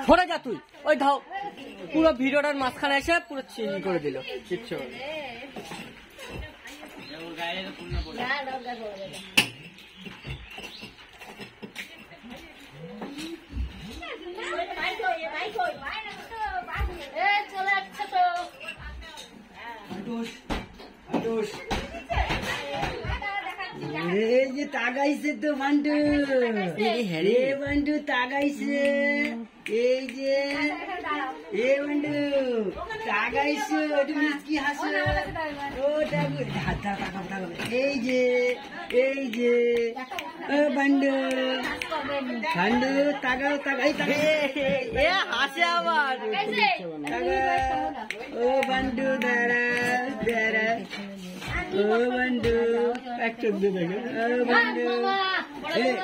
সরে যা তুই, ওই ধাও পুরো ভিডিওটার মাঝখানে এসে পুরো চিনি করে দিল কিচ্ছু। এই যে তাগাইছে তো বান্টু, হে বান্টু তাগাইছে, এই যে এ বান্টু তাগাইছে, তুমি কি হাসো? ও টাকু হাত টাকা, এই যে বান্টু বান্টু তাগাও তাগাই এ হাসে আবার। ও বান্টু দাঁড়া দাঁড়া, ও বান্টু এক চোখ দিয়ে দেখো, ও বান্টু